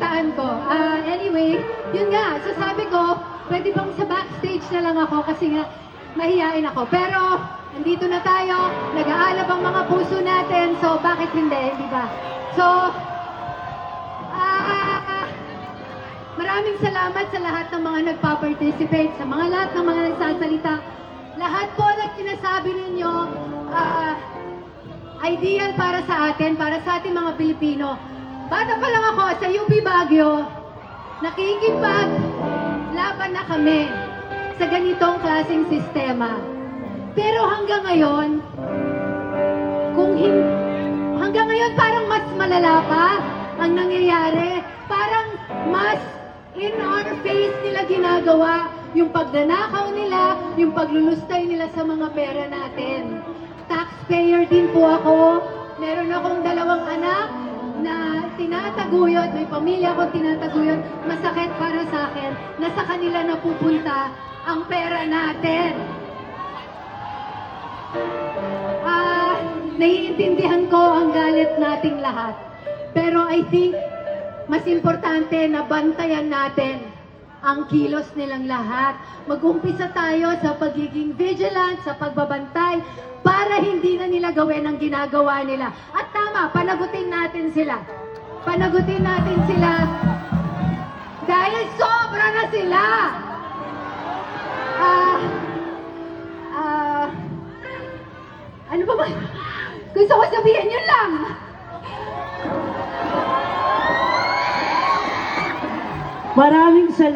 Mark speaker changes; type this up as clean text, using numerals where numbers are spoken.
Speaker 1: kabataan ko. Anyway, yun nga, so sabi ko, pwede bang sa backstage na lang ako kasi nga mahihain ako. Pero, andito na tayo, nag-aalab ang mga puso natin, so bakit hindi, di ba? So, maraming salamat sa lahat ng mga nagpa-participate, sa mga lahat ng mga nagsasalita. Lahat po na sinasabi ninyo, ideal para sa atin, para sa ating mga Pilipino. Bata pa lang ako sa UP Baguio, nakikipaglaban na kami sa ganitong klaseng sistema. Pero hanggang ngayon, hanggang ngayon parang mas malala pa ang nangyayari. Parang mas in our face nila ginagawa yung pagnanakaw nila, yung paglulustay nila sa mga pera natin. Taxpayer din po ako. Meron akong 2 anak na tinataguyod, may pamilya akong tinataguyod. Masakit para sa akin na sa kanila napupunta ang pera natin. Naiintindihan ko ang galit nating lahat. Pero I think mas importante na bantayan natin ang kilos nilang lahat. Mag-umpisa tayo sa pagiging vigilant, sa pagbabantay, para hindi na nila gawin ang ginagawa nila. At tama, panagutin natin sila. Panagutin natin sila dahil sobra na sila. Ano ba ba? Gusto ko sabihin yun lang.
Speaker 2: Maraming salamat.